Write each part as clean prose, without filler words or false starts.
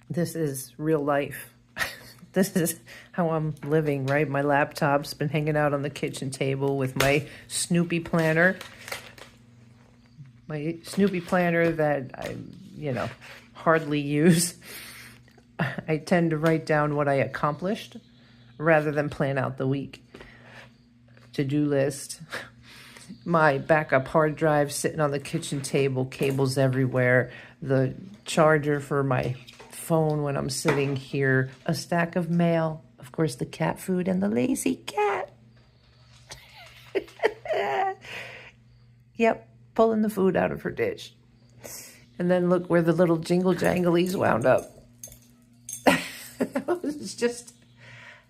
This is real life. This is how I'm living, right? My laptop's been hanging out on the kitchen table with my Snoopy planner. My Snoopy planner that I, hardly use. I tend to write down what I accomplished rather than plan out the week. To-do list. My backup hard drive sitting on the kitchen table, cables everywhere. The charger for my phone when I'm sitting here. A stack of mail. Of course, the cat food and the lazy cat. Yep, pulling the food out of her dish. And then look where the little jingle janglies wound up. It's just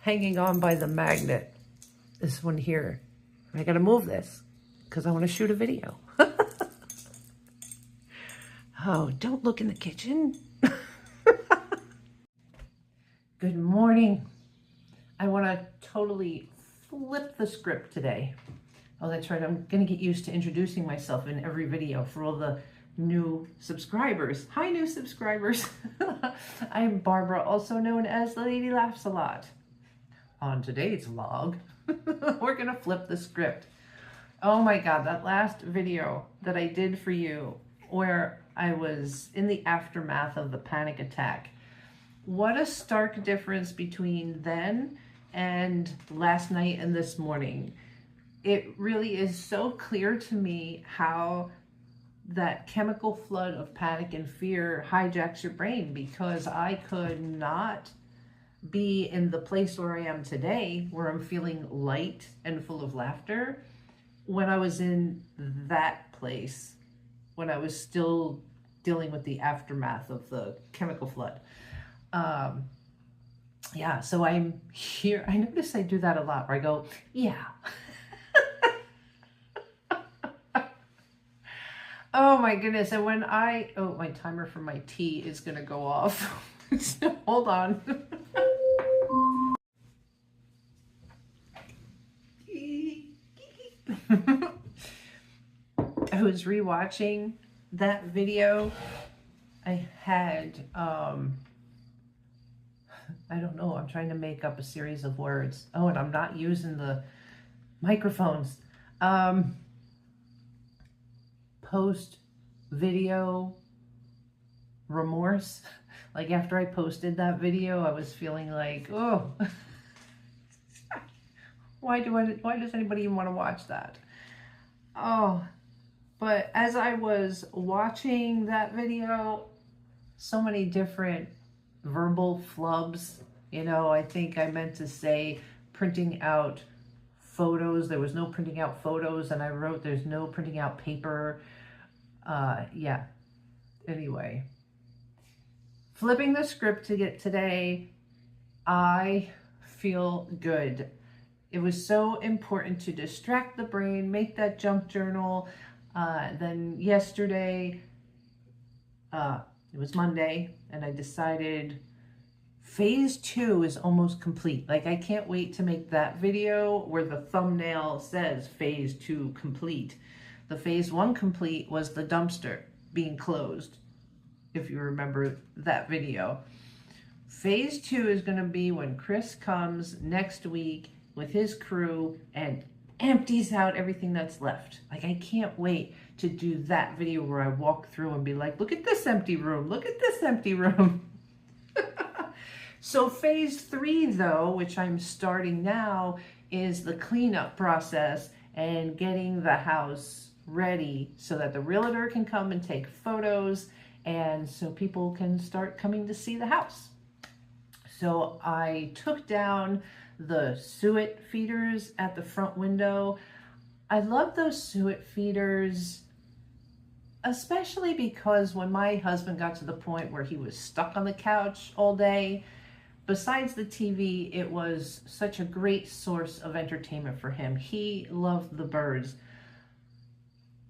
hanging on by the magnet. This one here. I gotta move this because I want to shoot a video. Oh, don't look in the kitchen. Good morning. I want to totally flip the script today. Oh, that's right. I'm going to get used to introducing myself in every video for all the new subscribers. Hi, new subscribers. I'm Barbara, also known as the Lady Laughs a Lot. On today's vlog, we're going to flip the script. Oh my God, that last video that I did for you where I was in the aftermath of the panic attack. What a stark difference between then and last night and this morning. It really is so clear to me how that chemical flood of panic and fear hijacks your brain, because I could not be in the place where I am today, where I'm feeling light and full of laughter, when I was in that place, when I was still dealing with the aftermath of the chemical flood. Yeah, so I'm here. I notice I do that a lot where I go, yeah. Oh my goodness. And when my timer for my tea is going to go off. So, hold on. I was rewatching that video. I had, I don't know, I'm trying to make up a series of words. Oh, and I'm not using the microphones. Post-video remorse. Like after I posted that video, I was feeling like, oh, why does anybody even want to watch that? Oh, but as I was watching that video, so many different verbal flubs. I think I meant to say printing out photos. There was no printing out photos, and I wrote there's no printing out paper. Yeah. Anyway, flipping the script to get today, I feel good. It was so important to distract the brain, make that junk journal. Then yesterday, it was Monday, and I decided phase 2 is almost complete. Like, I can't wait to make that video where the thumbnail says phase 2 complete. The phase 1 complete was the dumpster being closed, if you remember that video. Phase 2 is going to be when Chris comes next week with his crew and empties out everything that's left. Like, I can't wait to do that video where I walk through and be like, look at this empty room, look at this empty room. So phase 3 though, which I'm starting now, is the cleanup process and getting the house ready so that the realtor can come and take photos, and so people can start coming to see the house. So I took down the suet feeders at the front window. I love those suet feeders, especially because when my husband got to the point where he was stuck on the couch all day, besides the TV, it was such a great source of entertainment for him. He loved the birds.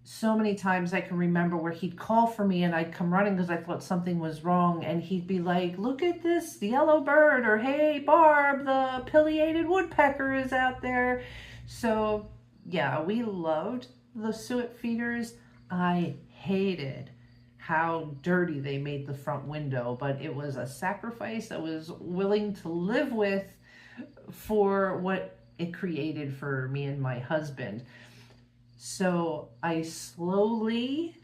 So many times I can remember where he'd call for me and I'd come running because I thought something was wrong, and he'd be like, look at this yellow bird, or hey Barb, the pileated woodpecker is out there. So yeah, we loved the suet feeders. I hated how dirty they made the front window, but it was a sacrifice I was willing to live with for what it created for me and my husband. So I slowly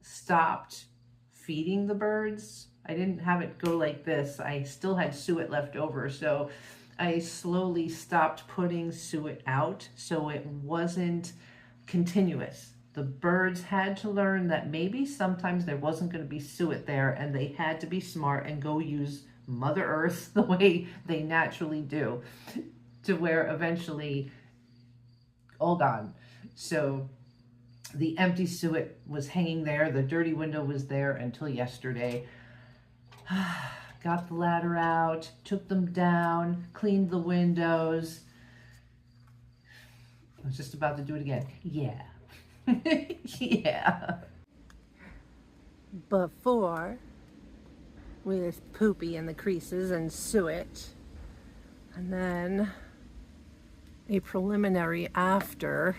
stopped feeding the birds. I didn't have it go like this. I still had suet left over, so I slowly stopped putting suet out so it wasn't continuous. The birds had to learn that maybe sometimes there wasn't going to be suet there, and they had to be smart and go use Mother Earth the way they naturally do, to where eventually all gone. So the empty suet was hanging there. The dirty window was there until yesterday. Got the ladder out, took them down, cleaned the windows. I was just about to do it again. Yeah. Yeah. Before, with poopy in the creases and suet. And then a preliminary after.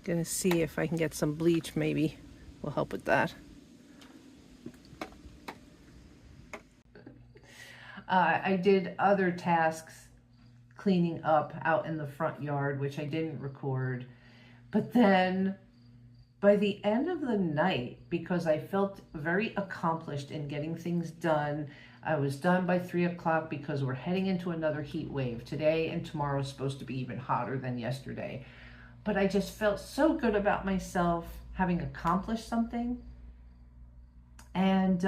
Gonna see if I can get some bleach, maybe will help with that. I did other tasks cleaning up out in the front yard, which I didn't record. But then by the end of the night, because I felt very accomplished in getting things done, I was done by 3 o'clock because we're heading into another heat wave. Today and tomorrow is supposed to be even hotter than yesterday. But I just felt so good about myself having accomplished something. And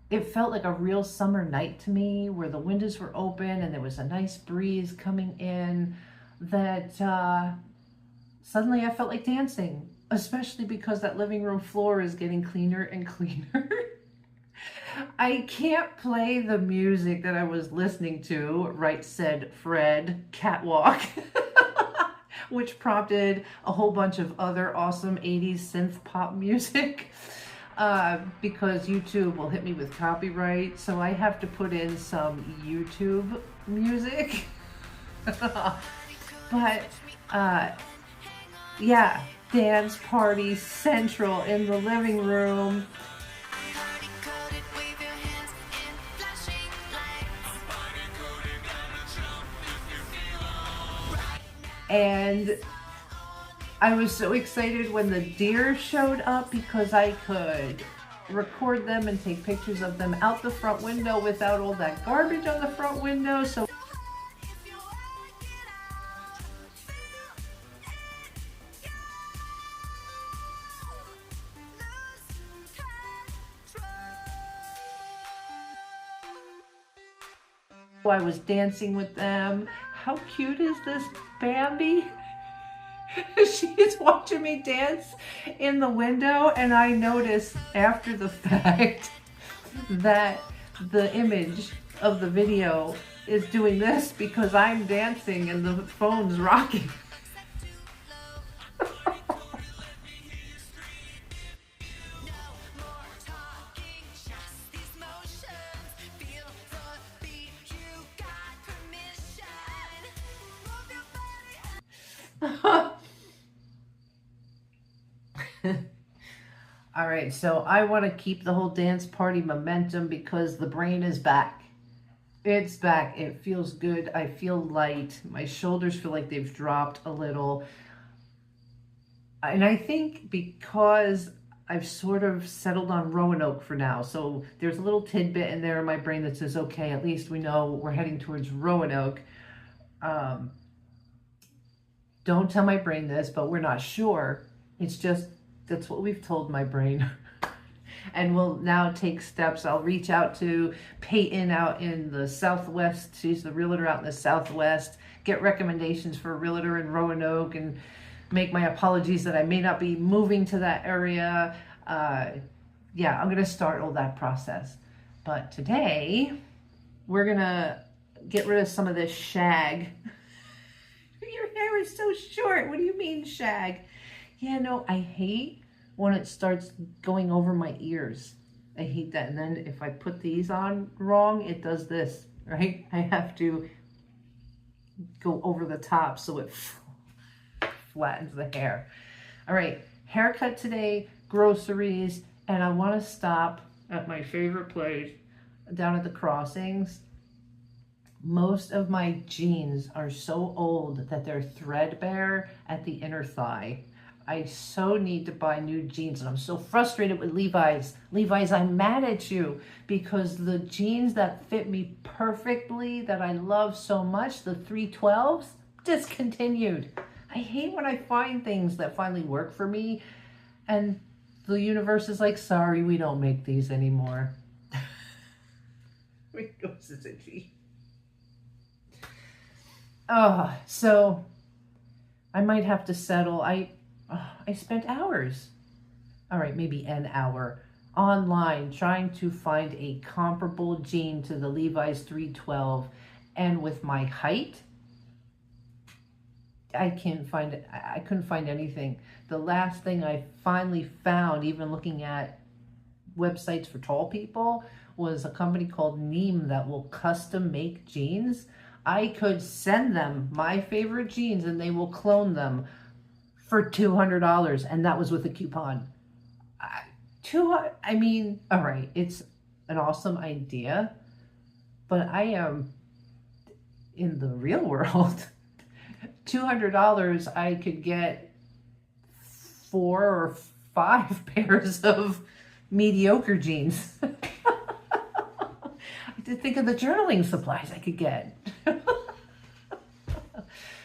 it felt like a real summer night to me, where the windows were open and there was a nice breeze coming in, that suddenly I felt like dancing, especially because that living room floor is getting cleaner and cleaner. I can't play the music that I was listening to, Right Said Fred, Catwalk, which prompted a whole bunch of other awesome 80s synth pop music, because YouTube will hit me with copyright, so I have to put in some YouTube music. But yeah, dance party central in the living room. And I was so excited when the deer showed up, because I could record them and take pictures of them out the front window without all that garbage on the front window. So I was dancing with them. How cute is this Bambi? She's watching me dance in the window, and I noticed after the fact that the image of the video is doing this because I'm dancing and the phone's rocking. All right, so I want to keep the whole dance party momentum because the brain is back. It's back. It feels good. I feel light. My shoulders feel like they've dropped a little. And I think because I've sort of settled on Roanoke for now, so there's a little tidbit in there in my brain that says, okay, at least we know we're heading towards Roanoke. Don't tell my brain this, but we're not sure. It's just, that's what we've told my brain. And we'll now take steps. I'll reach out to Peyton out in the Southwest. She's the realtor out in the Southwest. Get recommendations for a realtor in Roanoke and make my apologies that I may not be moving to that area. Yeah, I'm going to start all that process. But today, we're going to get rid of some of this shag. Your hair is so short. What do you mean shag? Yeah, no, I hate when it starts going over my ears. I hate that. And then if I put these on wrong, it does this, right? I have to go over the top so it flattens the hair. All right, haircut today, groceries, and I want to stop at my favorite place down at the Crossings. Most of my jeans are so old that they're threadbare at the inner thigh. I so need to buy new jeans, and I'm so frustrated with Levi's. Levi's, I'm mad at you because the jeans that fit me perfectly, that I love so much, the 312s, discontinued. I hate when I find things that finally work for me and the universe is like, sorry, we don't make these anymore. It goes as a G. Oh, so I might have to settle. I spent hours, all right, maybe an hour online trying to find a comparable jean to the Levi's 312, and with my height, I couldn't find anything. The last thing I finally found, even looking at websites for tall people, was a company called Neem that will custom make jeans. I could send them my favorite jeans and they will clone them for $200, and that was with a coupon. I mean, all right, it's an awesome idea, but I am in the real world. $200, I could get 4 or 5 pairs of mediocre jeans. I did think of the journaling supplies I could get.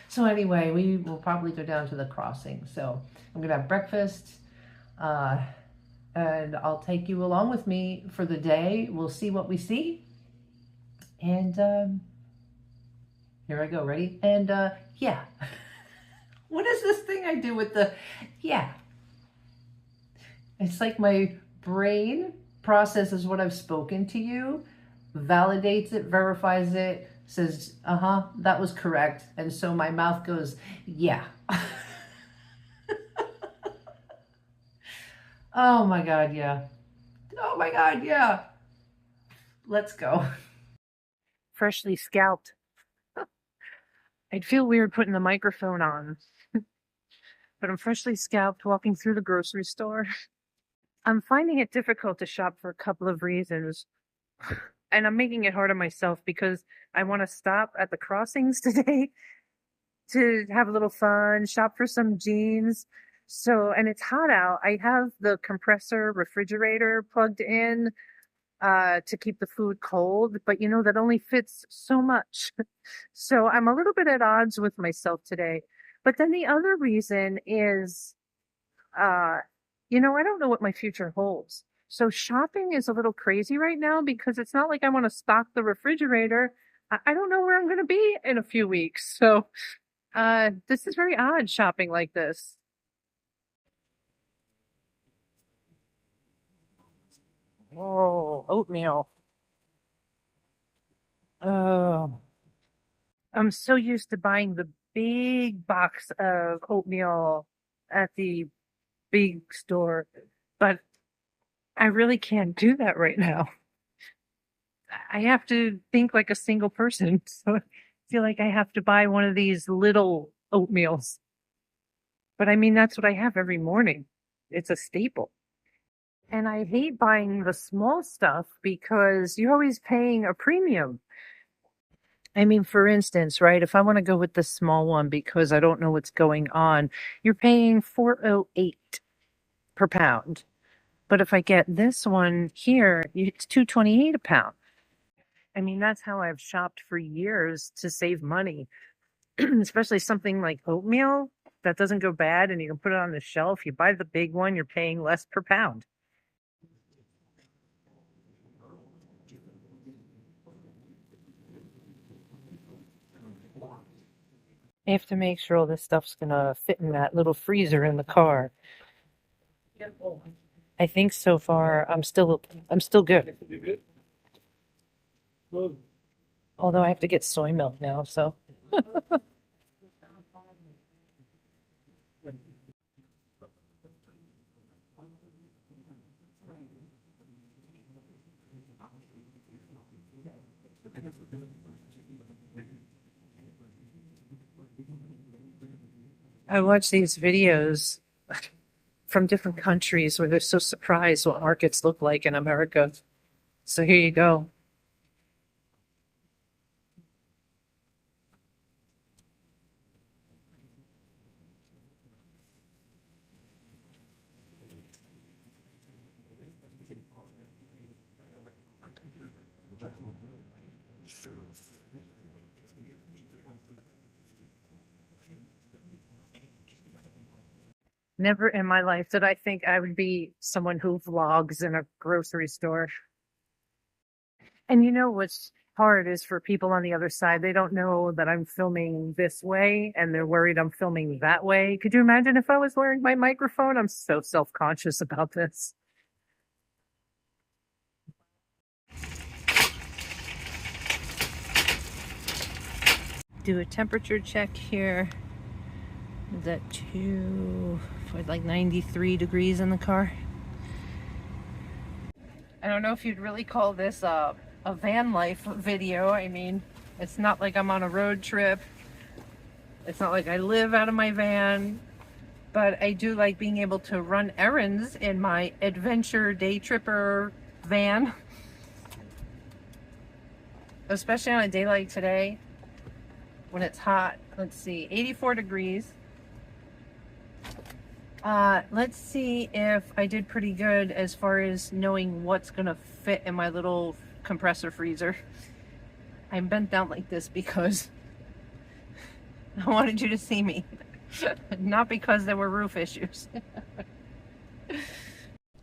So anyway, we will probably go down to the Crossing. So I'm gonna have breakfast, and I'll take you along with me for the day. We'll see what we see. And here I go, ready? And yeah. What is this thing I do with the, yeah. It's like my brain processes what I've spoken to you, validates it, verifies it, says, that was correct. And so my mouth goes, yeah. Oh my God, yeah. Oh my God, yeah. Let's go. Freshly scalped. I'd feel weird putting the microphone on, but I'm freshly scalped walking through the grocery store. I'm finding it difficult to shop for a couple of reasons. And I'm making it hard on myself because I want to stop at the Crossings today to have a little fun, shop for some jeans. So, and it's hot out. I have the compressor refrigerator plugged in to keep the food cold, but you know, that only fits so much. So I'm a little bit at odds with myself today. But then the other reason is, you know, I don't know what my future holds. So shopping is a little crazy right now because it's not like I want to stock the refrigerator. I don't know where I'm going to be in a few weeks. So this is very odd, shopping like this. Oh, oatmeal. Oh, I'm so used to buying the big box of oatmeal at the big store, but I really can't do that right now. I have to think like a single person. So I feel like I have to buy one of these little oatmeals. But I mean, that's what I have every morning. It's a staple. And I hate buying the small stuff because you're always paying a premium. I mean, for instance, right, if I want to go with the small one because I don't know what's going on, you're paying $4.08 per pound. But if I get this one here, it's $2.28 a pound. I mean, that's how I've shopped for years to save money, especially something like oatmeal that doesn't go bad and you can put it on the shelf. You buy the big one, you're paying less per pound. I have to make sure all this stuff's gonna fit in that little freezer in the car. I think so far I'm still good. Although I have to get soy milk now, so. I watch these videos from different countries where they're so surprised what markets look like in America. So here you go. Never in my life did I think I would be someone who vlogs in a grocery store. And you know what's hard is for people on the other side, they don't know that I'm filming this way and they're worried I'm filming that way. Could you imagine if I was wearing my microphone? I'm so self-conscious about this. Do a temperature check here. Is that like 93 degrees in the car? I don't know if you'd really call this a van life video. I mean, it's not like I'm on a road trip. It's not like I live out of my van, but I do like being able to run errands in my adventure day tripper van. Especially on a day like today when it's hot. Let's see, 84 degrees. Let's see if I did pretty good as far as knowing what's gonna fit in my little compressor freezer. I'm bent down like this because I wanted you to see me, not because there were roof issues.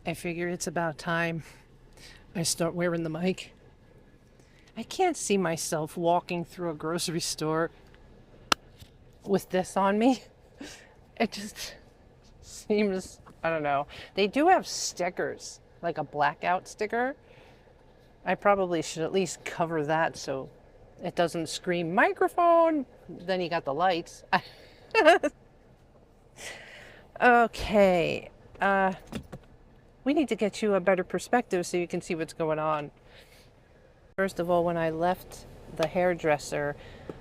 I figure it's about time I start wearing the mic. I can't see myself walking through a grocery store with this on me. It just seems, I don't know. They do have stickers, like a blackout sticker. I probably should at least cover that so it doesn't scream microphone. Then you got the lights. Okay. We need to get you a better perspective so you can see what's going on. First of all, when I left the hairdresser,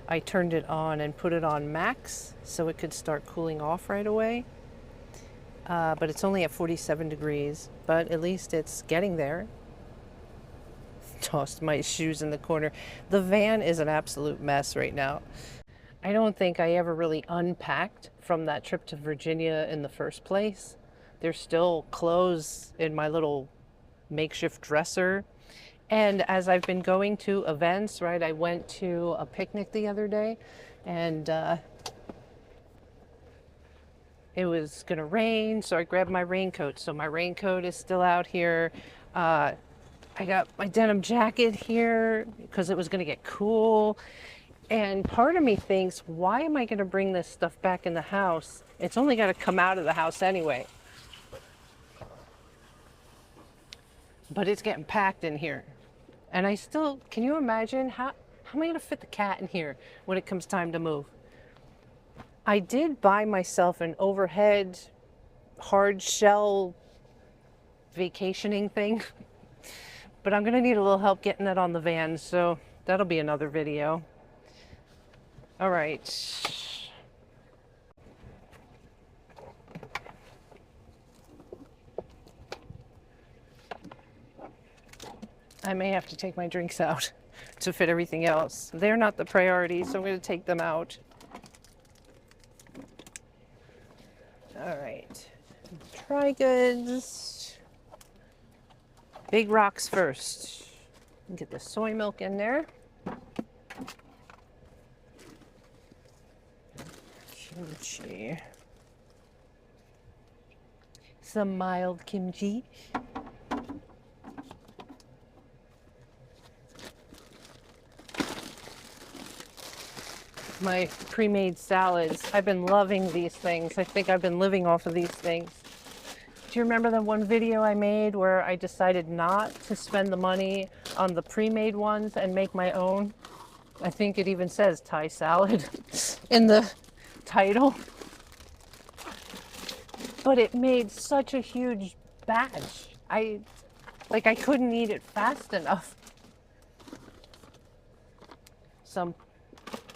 I turned it on and put it on max so it could start cooling off right away. But it's only at 47 degrees, but at least it's getting there. Tossed my shoes in the corner. The van is an absolute mess right now. I don't think I ever really unpacked from that trip to Virginia in the first place. There's still clothes in my little makeshift dresser. And as I've been going to events, right, I went to a picnic the other day and it was gonna rain, so I grabbed my raincoat. So my raincoat is still out here. I got my denim jacket here because it was gonna get cool. And part of me thinks, why am I gonna bring this stuff back in the house? It's only gotta come out of the house anyway. But it's getting packed in here. And I still, can you imagine how am I gonna fit the cat in here when it comes time to move? I did buy myself an overhead hard shell vacationing thing, but I'm gonna need a little help getting that on the van, so that'll be another video. All right. I may have to take my drinks out to fit everything else. They're not the priority, so I'm going to take them out. All right. Dry goods. Big rocks first. Get the soy milk in there. Kimchi. Some mild kimchi. My pre-made salads. I've been loving these things. I think I've been living off of these things. Do you remember the one video I made where I decided not to spend the money on the pre-made ones and make my own? I think it even says Thai salad in the title. But it made such a huge batch. I couldn't eat it fast enough. Some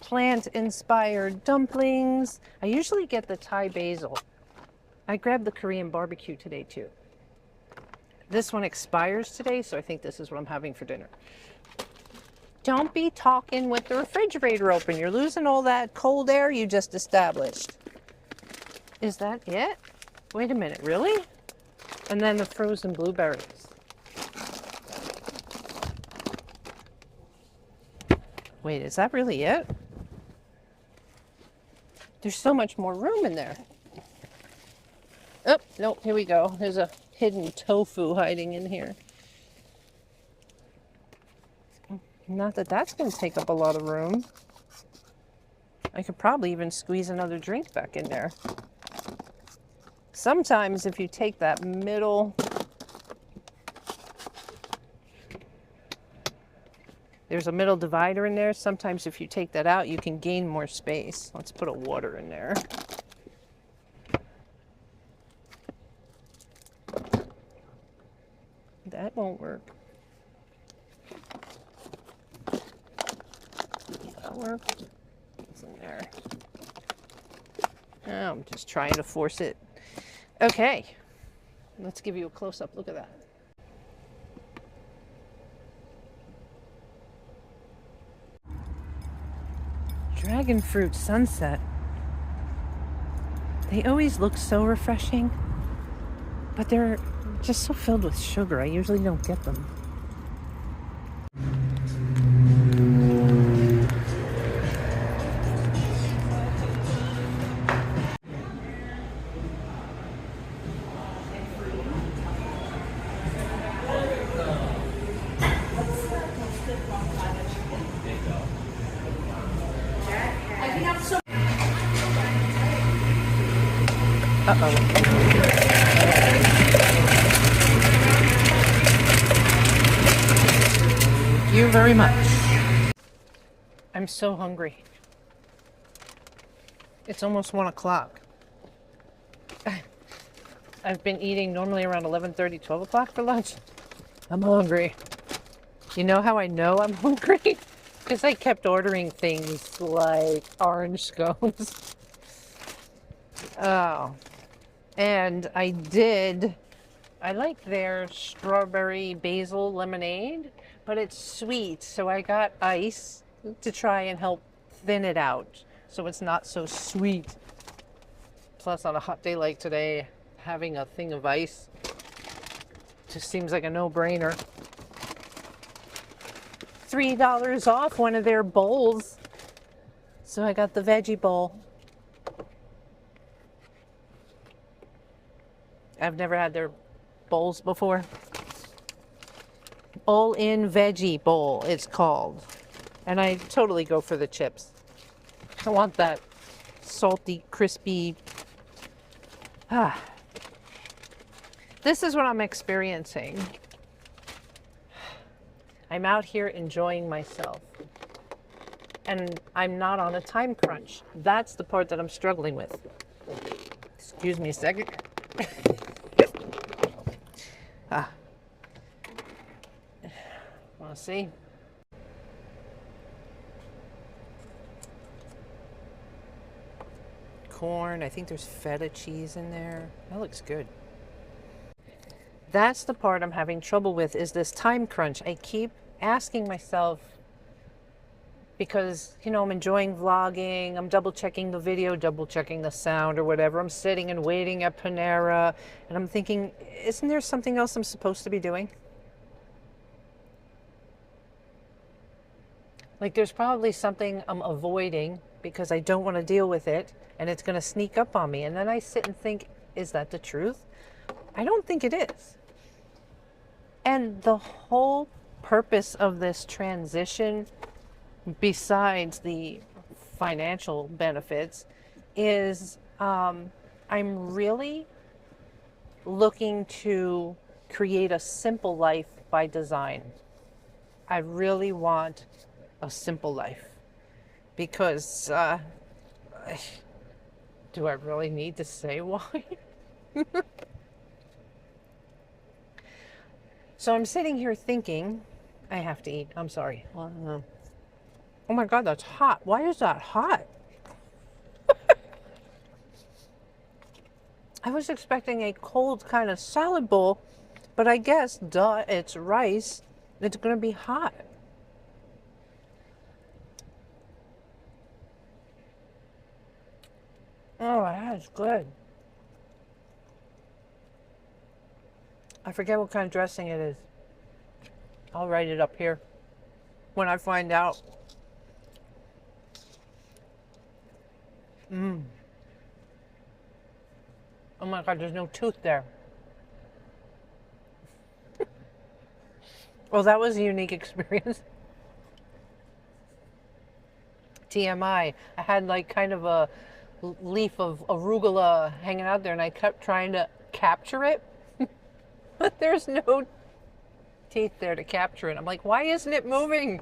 plant-inspired dumplings. I usually get the Thai basil. I grabbed the Korean barbecue today too. This one expires today, so I think this is what I'm having for dinner. Don't be talking with the refrigerator open. You're losing all that cold air you just established. Is that it? Wait a minute, really? And then the frozen blueberries. Wait, is that really it? There's so much more room in there. Oh, no, here we go. There's a hidden tofu hiding in here. Not that that's going to take up a lot of room. I could probably even squeeze another drink back in there. Sometimes if you take that middle, there's a middle divider in there. Sometimes if you take that out, you can gain more space. Let's put a water in there. That won't work. That work? What's in there? Oh, I'm just trying to force it. Okay, let's give you a close-up. Look at that. Dragon fruit sunset. They always look so refreshing, but they're just so filled with sugar. I usually don't get them. Uh-oh. Thank you very much. I'm so hungry. It's almost 1 o'clock. I've been eating normally around 11:30, 12 o'clock for lunch. I'm hungry. You know how I know I'm hungry? Because I kept ordering things like orange scones. Oh. And I like their strawberry basil lemonade, but it's sweet. So I got ice to try and help thin it out so it's not so sweet. Plus, on a hot day like today, having a thing of ice just seems like a no-brainer. $3 off one of their bowls. So I got the veggie bowl. I've never had their bowls before. All-in veggie bowl, it's called. And I totally go for the chips. I want that salty, crispy. This is what I'm experiencing. I'm out here enjoying myself. And I'm not on a time crunch. That's the part that I'm struggling with. Excuse me a second. Want to see? Corn. I think there's feta cheese in there. That looks good. That's the part I'm having trouble with, is this time crunch. I keep asking myself, because, you know, I'm enjoying vlogging, I'm double checking the video, double checking the sound or whatever. I'm sitting and waiting at Panera, and I'm thinking, isn't there something else I'm supposed to be doing? Like, there's probably something I'm avoiding because I don't want to deal with it, and it's going to sneak up on me. And then I sit and think, is that the truth? I don't think it is. And the whole purpose of this transition, besides the financial benefits, is I'm really looking to create a simple life by design. I really want a simple life because do I really need to say why? So I'm sitting here thinking, I have to eat. I'm sorry. Oh my God, that's hot. Why is that hot? I was expecting a cold kind of salad bowl, but I guess, duh, it's rice. It's going to be hot. Oh, that's good. I forget what kind of dressing it is. I'll write it up here when I find out. Oh my God, there's no tooth there. Well, that was a unique experience. TMI. I had like kind of a leaf of arugula hanging out there and I kept trying to capture it, but there's no teeth there to capture it. I'm like, why isn't it moving?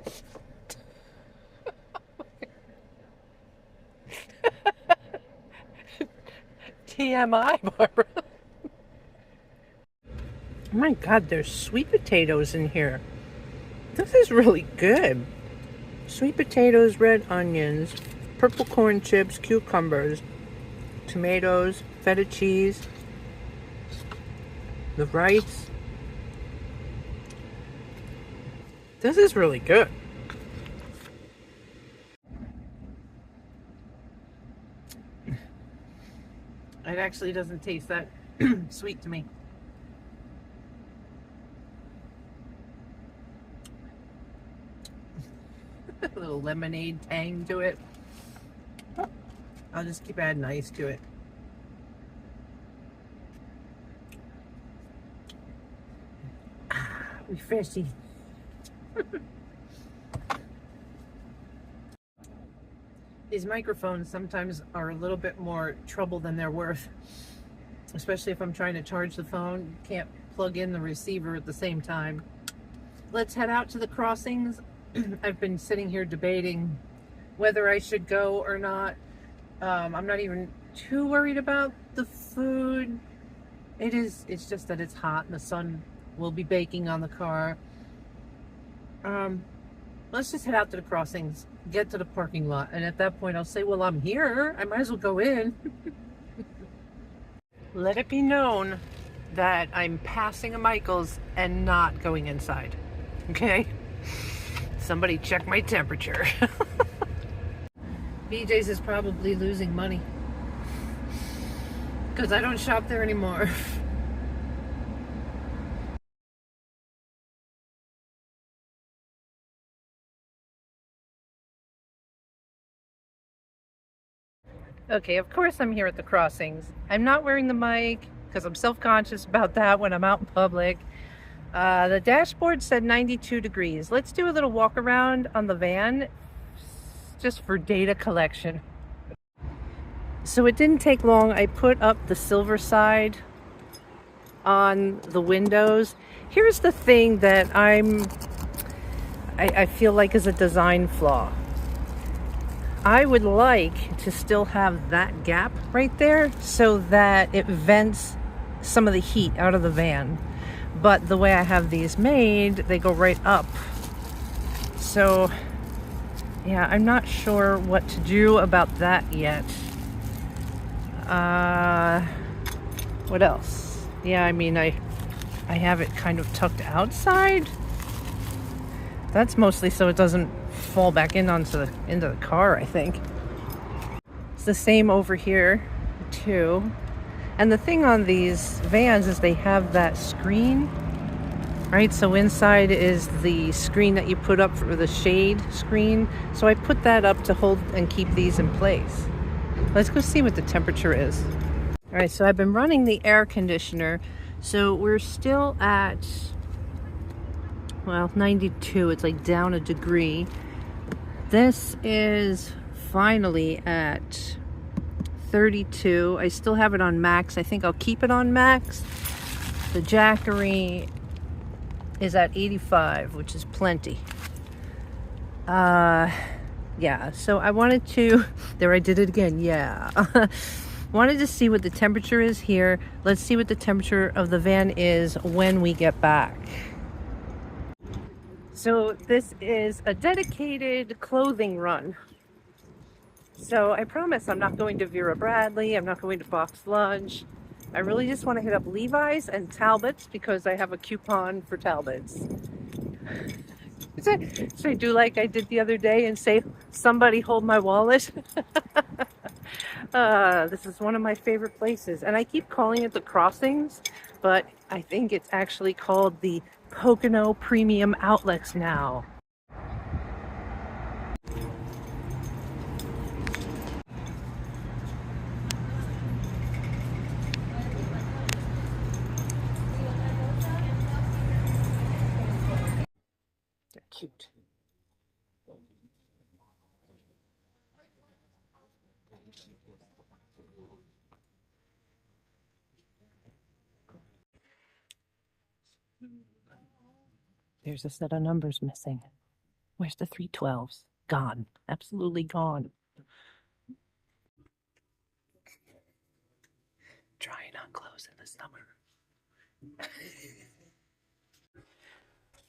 TMI, Barbara. Oh my God, there's sweet potatoes in here. This is really good. Sweet potatoes, red onions, purple corn chips, cucumbers, tomatoes, feta cheese, the rice. This is really good. It actually doesn't taste that sweet to me. A little lemonade tang to it. I'll just keep adding ice to it. Refreshing. These microphones sometimes are a little bit more trouble than they're worth, especially if I'm trying to charge the phone. Can't plug in the receiver at the same time. Let's head out to the crossings. I've been sitting here debating whether I should go or not. I'm not even too worried about the food. It's just that it's hot and the sun will be baking on the car. Let's just head out to the crossings, get to the parking lot, and at that point I'll say, well, I'm here, I might as well go in. Let it be known that I'm passing a Michael's and not going inside. Okay? Somebody check my temperature. BJ's is probably losing money because I don't shop there anymore. Okay, of course I'm here at the crossings. I'm not wearing the mic because I'm self-conscious about that when I'm out in public. The dashboard said 92 degrees. Let's do a little walk around on the van just for data collection. So it didn't take long. I put up the silver side on the windows. Here's the thing that I feel like is a design flaw. I would like to still have that gap right there so that it vents some of the heat out of the van. But the way I have these made, they go right up. So, yeah, I'm not sure what to do about that yet. What else? Yeah, I mean, I have it kind of tucked outside. That's mostly so it doesn't fall back into the car, I think. It's the same over here too. And the thing on these vans is they have that screen, right? So inside is the screen that you put up for the shade screen. So I put that up to hold and keep these in place. Let's go see what the temperature is. All right, so I've been running the air conditioner. So we're still at, well, 92. It's like down a degree. This is finally at 32. I still have it on max. I think I'll keep it on max. The Jackery is at 85, which is plenty. Yeah, so I wanted to, there I did it again, yeah. Wanted to see what the temperature is here. Let's see what the temperature of the van is when we get back. So this is a dedicated clothing run. So I promise I'm not going to Vera Bradley. I'm not going to Box Lunch. I really just want to hit up Levi's and Talbot's because I have a coupon for Talbot's. Should I do like I did the other day and say, somebody hold my wallet? This is one of my favorite places. And I keep calling it the Crossings, but I think it's actually called the Pocono Premium Outlets now. They're cute. There's a set of numbers missing. Where's the 312s? Gone. Absolutely gone. Trying on clothes in the summer.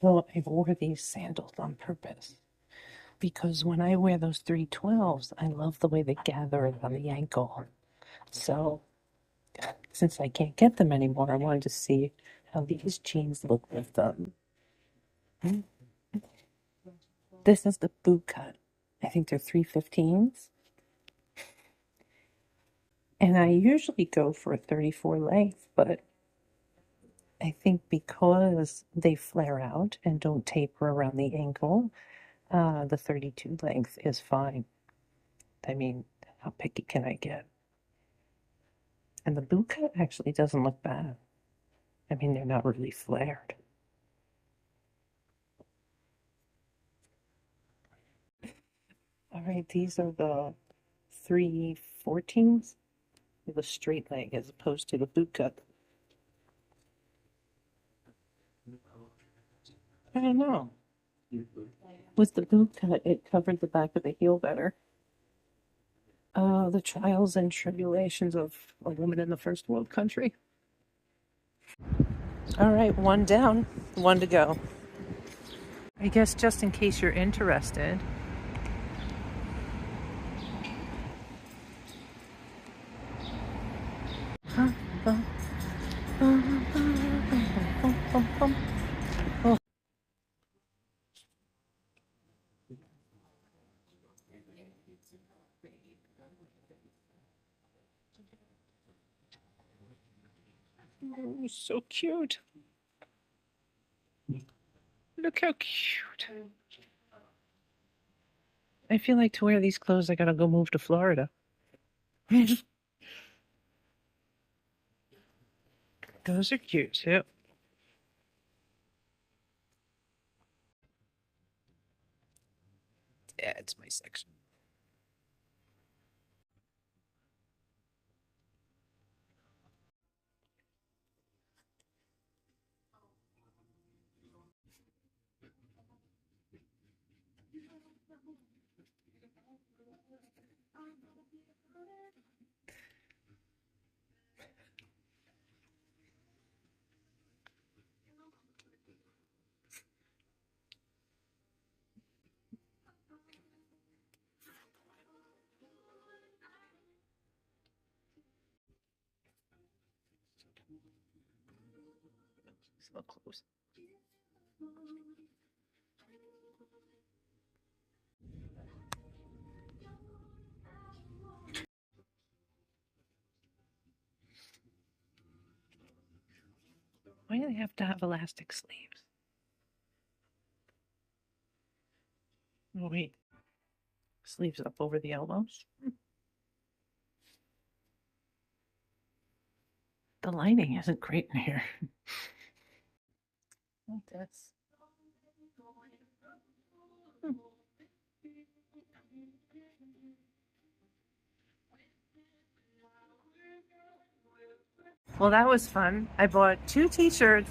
Well, I wore these sandals on purpose because when I wear those 312s, I love the way they gather on the ankle. So, since I can't get them anymore, I wanted to see how these jeans look with them. This is the boot cut. I think they're 315s. And I usually go for a 34 length, but I think because they flare out and don't taper around the ankle, the 32 length is fine. I mean, how picky can I get? And the boot cut actually doesn't look bad. I mean, they're not really flared. All right, these are the 314s with a straight leg as opposed to the boot cut. I don't know. With the boot cut, it covered the back of the heel better. The trials and tribulations of a woman in the first world country. All right, one down, one to go. I guess just in case you're interested, oh, so cute. Look how cute. I feel like to wear these clothes, I gotta go move to Florida. Those are cute too. Yeah, it's my section. So close. Why do they have to have elastic sleeves? Oh, wait. Sleeves up over the elbows? The lighting isn't great in here. Like this. Well, that was fun. I bought 2 t-shirts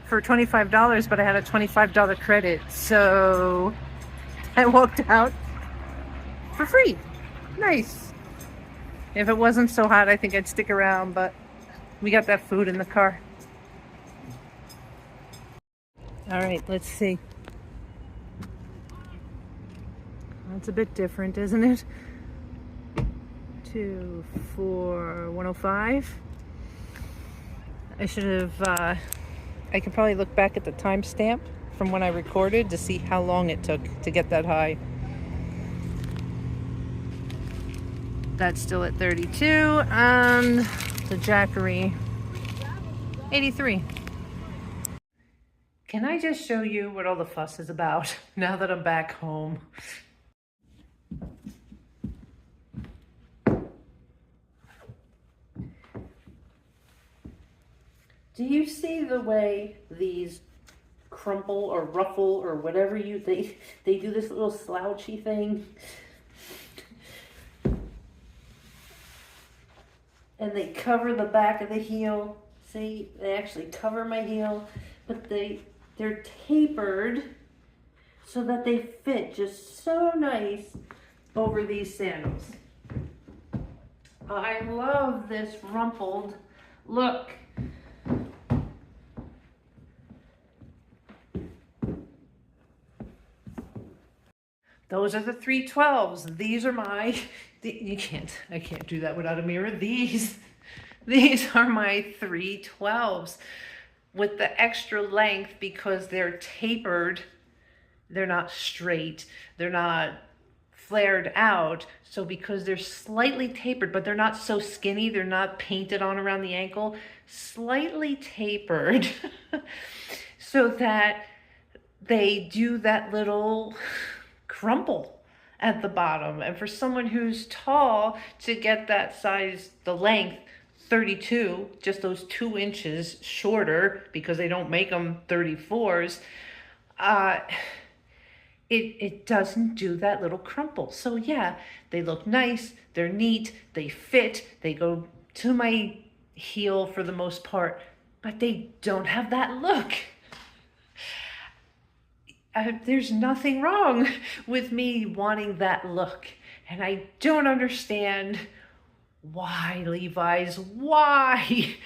for $25, but I had a $25 credit, so I walked out for free. Nice. If it wasn't so hot, I think I'd stick around, but we got that food in the car. All right, let's see. That's a bit different, isn't it? 2, 4, 105. I should have, I could probably look back at the timestamp from when I recorded to see how long it took to get that high. That's still at 32, and the Jackery, 83. Can I just show you what all the fuss is about now that I'm back home? Do you see the way these crumple or ruffle or whatever they do this little slouchy thing? And they cover the back of the heel. See, they actually cover my heel, but they're tapered so that they fit just so nice over these sandals. I love this rumpled look. Those are the 312s. These are my, I can't do that without a mirror. These are my 312s with the extra length because they're tapered. They're not straight. They're not flared out. So because they're slightly tapered, but they're not so skinny, they're not painted on around the ankle, slightly tapered so that they do that little crumple at the bottom. And for someone who's tall to get that size, the length 32, just those 2 inches shorter because they don't make them 34s, it doesn't do that little crumple. So yeah, they look nice, they're neat, they fit, they go to my heel for the most part, but they don't have that look. There's nothing wrong with me wanting that look. And I don't understand why, Levi's, why?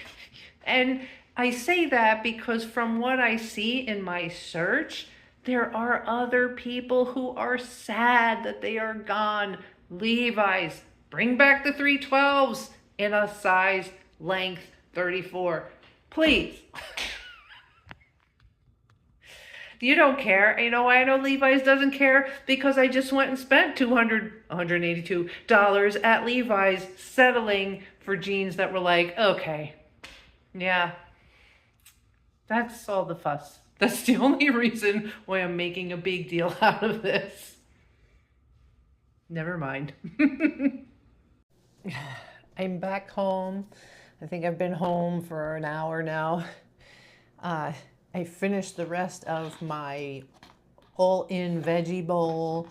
And I say that because from what I see in my search, there are other people who are sad that they are gone. Levi's, bring back the 312s in a size length 34, please. You don't care. You know why I know Levi's doesn't care? Because I just went and spent $182 at Levi's settling for jeans that were like, okay, yeah, that's all the fuss. That's the only reason why I'm making a big deal out of this. Never mind. I'm back home. I think I've been home for an hour now. I finished the rest of my all-in veggie bowl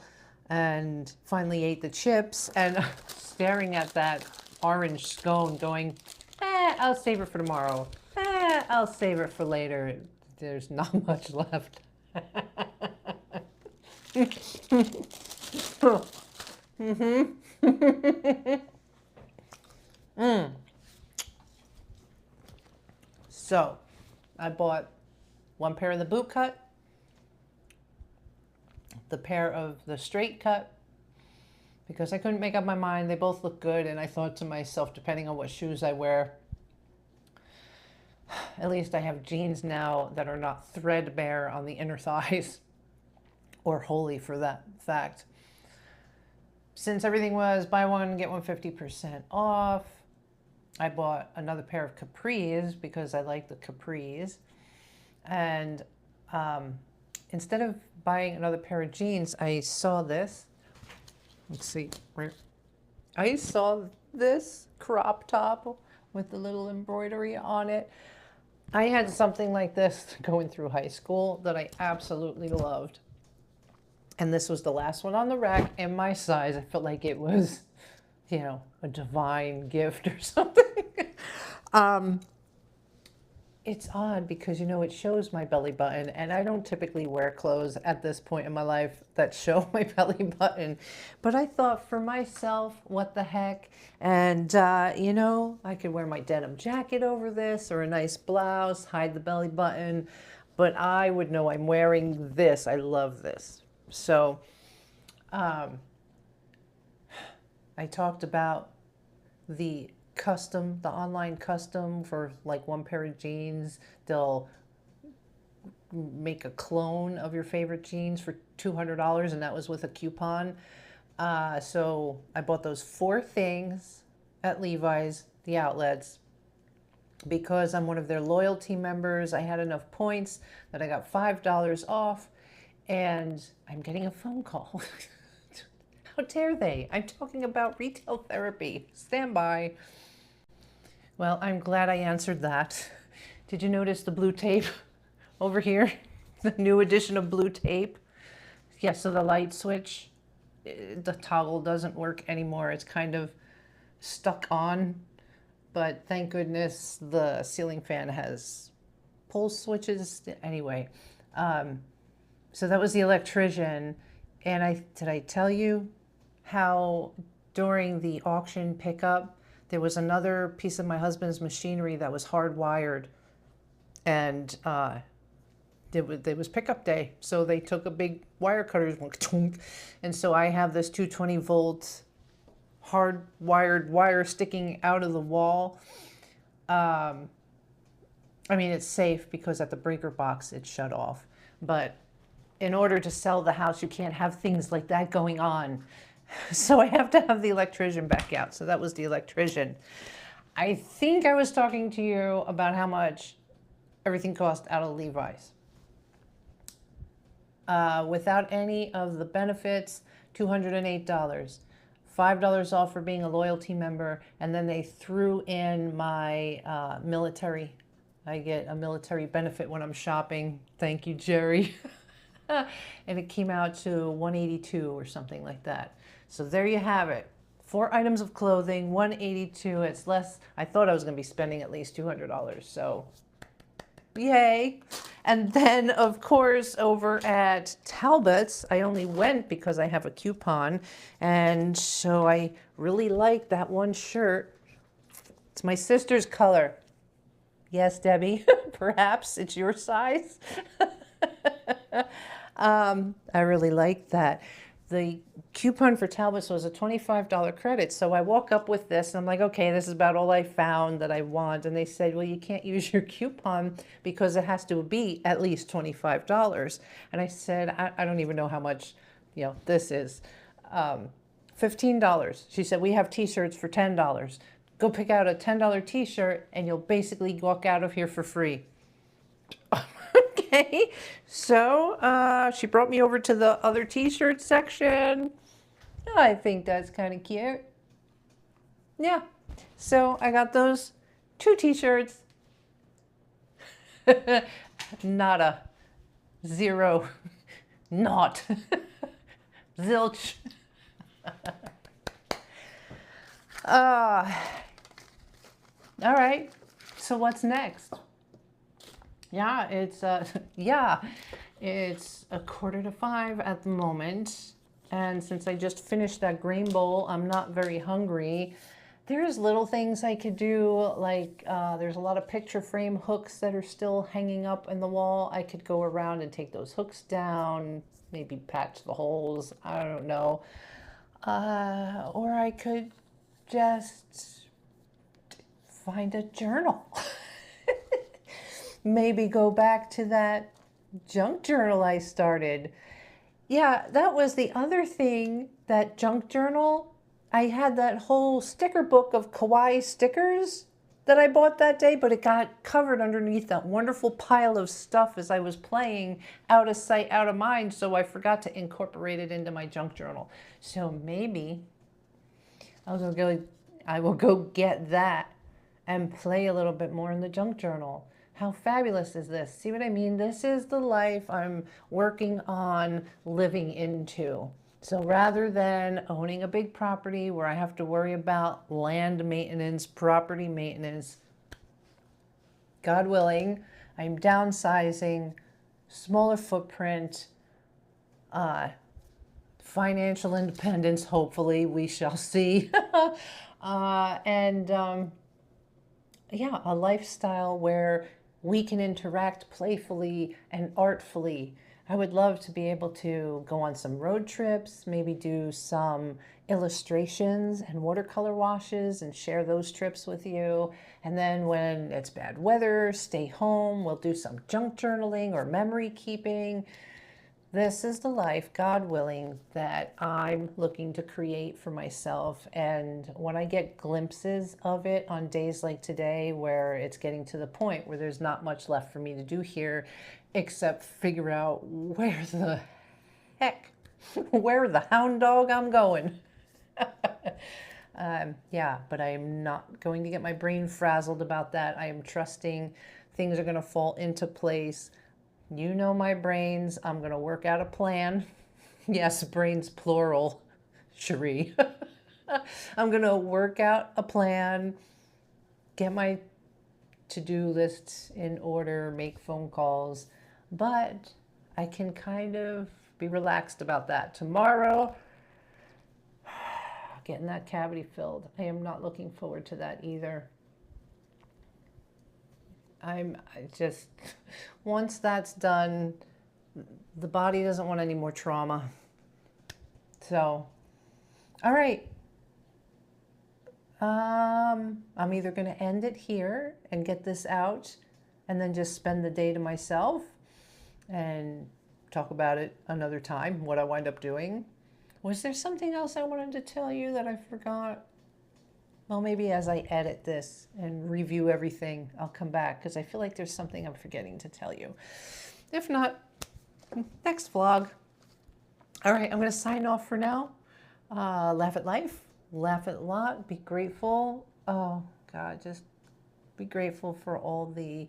and finally ate the chips and staring at that orange scone going, I'll save it for tomorrow. I'll save it for later. There's not much left. So I bought one pair of the boot cut, the pair of the straight cut, because I couldn't make up my mind. They both look good, and I thought to myself, depending on what shoes I wear, at least I have jeans now that are not threadbare on the inner thighs, or wholly for that fact. Since everything was buy one, get one 50% off, I bought another pair of capris because I like the capris. And instead of buying another pair of jeans, I saw this. Let's see. I saw this crop top with the little embroidery on it. I had something like this going through high school that I absolutely loved. And this was the last one on the rack in my size. I felt like it was, you know, a divine gift or something. It's odd because, you know, it shows my belly button, and I don't typically wear clothes at this point in my life that show my belly button. But I thought for myself, what the heck? And, you know, I could wear my denim jacket over this or a nice blouse, hide the belly button. But I would know I'm wearing this. I love this. So I talked about the custom, the online custom for like one pair of jeans. They'll make a clone of your favorite jeans for $200, and that was with a coupon. So I bought those 4 things at Levi's, the outlets, because I'm one of their loyalty members. I had enough points that I got $5 off, and I'm getting a phone call. How dare they? I'm talking about retail therapy. Stand by. Well, I'm glad I answered that. Did you notice the blue tape over here? The new edition of blue tape. Yeah, so the light switch, the toggle doesn't work anymore. It's kind of stuck on, but thank goodness the ceiling fan has pull switches. Anyway, so that was the electrician. And did I tell you how during the auction pickup, there was another piece of my husband's machinery that was hardwired, and it was pickup day. So they took a big wire cutter, and so I have this 220 volt hardwired wire sticking out of the wall. I mean, it's safe because at the breaker box it's shut off, but in order to sell the house, you can't have things like that going on. So I have to have the electrician back out. So that was the electrician. I think I was talking to you about how much everything cost out of Levi's. Without any of the benefits, $208. $5 off for being a loyalty member. And then they threw in my military. I get a military benefit when I'm shopping. Thank you, Jerry. And it came out to $182 or something like that. So there you have it. 4 items of clothing, $182. It's less. I thought I was going to be spending at least $200. So yay. And then, of course, over at Talbot's, I only went because I have a coupon. And so I really like that one shirt. It's my sister's color. Yes, Debbie, perhaps it's your size. I really like that. The coupon for Talbot's was a $25 credit. So I walk up with this and I'm like, okay, this is about all I found that I want. And they said, well, you can't use your coupon because it has to be at least $25. And I said, I don't even know how much, this is. $15. She said, we have t-shirts for $10. Go pick out a $10 t-shirt and you'll basically walk out of here for free. Okay, so she brought me over to the other t-shirt section. I think that's kind of cute. Yeah, so I got those 2 t-shirts. Nada, 0, not, zilch. All right, so what's next? Yeah, it's 4:45 at the moment. And since I just finished that grain bowl, I'm not very hungry. There's little things I could do, like there's a lot of picture frame hooks that are still hanging up in the wall. I could go around and take those hooks down, maybe patch the holes, I don't know. Or I could just find a journal. Maybe go back to that junk journal I started. Yeah, that was the other thing, that junk journal. I had that whole sticker book of kawaii stickers that I bought that day, but it got covered underneath that wonderful pile of stuff as I was playing, out of sight, out of mind, so I forgot to incorporate it into my junk journal. So maybe I will go get that and play a little bit more in the junk journal. How fabulous is this? See what I mean? This is the life I'm working on living into. So rather than owning a big property where I have to worry about land maintenance, property maintenance, God willing, I'm downsizing, smaller footprint, financial independence, hopefully, we shall see. Yeah, a lifestyle where we can interact playfully and artfully. I would love to be able to go on some road trips, maybe do some illustrations and watercolor washes and share those trips with you. And then when it's bad weather, stay home, we'll do some junk journaling or memory keeping. This is the life, God willing, that I'm looking to create for myself. And when I get glimpses of it on days like today, where it's getting to the point where there's not much left for me to do here, except figure out where the heck, where the hound dog I'm going. Yeah, but I am not going to get my brain frazzled about that. I am trusting things are going to fall into place. You know my brains. I'm going to work out a plan. Yes, brains plural, Cherie. I'm going to work out a plan, get my to-do lists in order, make phone calls, but I can kind of be relaxed about that. Tomorrow, getting that cavity filled. I am not looking forward to that either. I just, once that's done, the body doesn't want any more trauma. So, all right. I'm either going to end it here and get this out and then just spend the day to myself and talk about it another time, what I wind up doing. Was there something else I wanted to tell you that I forgot? Well, maybe as I edit this and review everything, I'll come back because I feel like there's something I'm forgetting to tell you. If not, next vlog. All right, I'm going to sign off for now. Laugh at life, laugh at a lot, be grateful. Oh, God, just be grateful for all the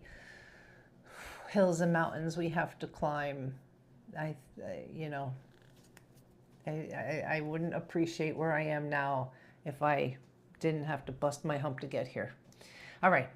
hills and mountains we have to climb. I wouldn't appreciate where I am now if I didn't have to bust my hump to get here. All right.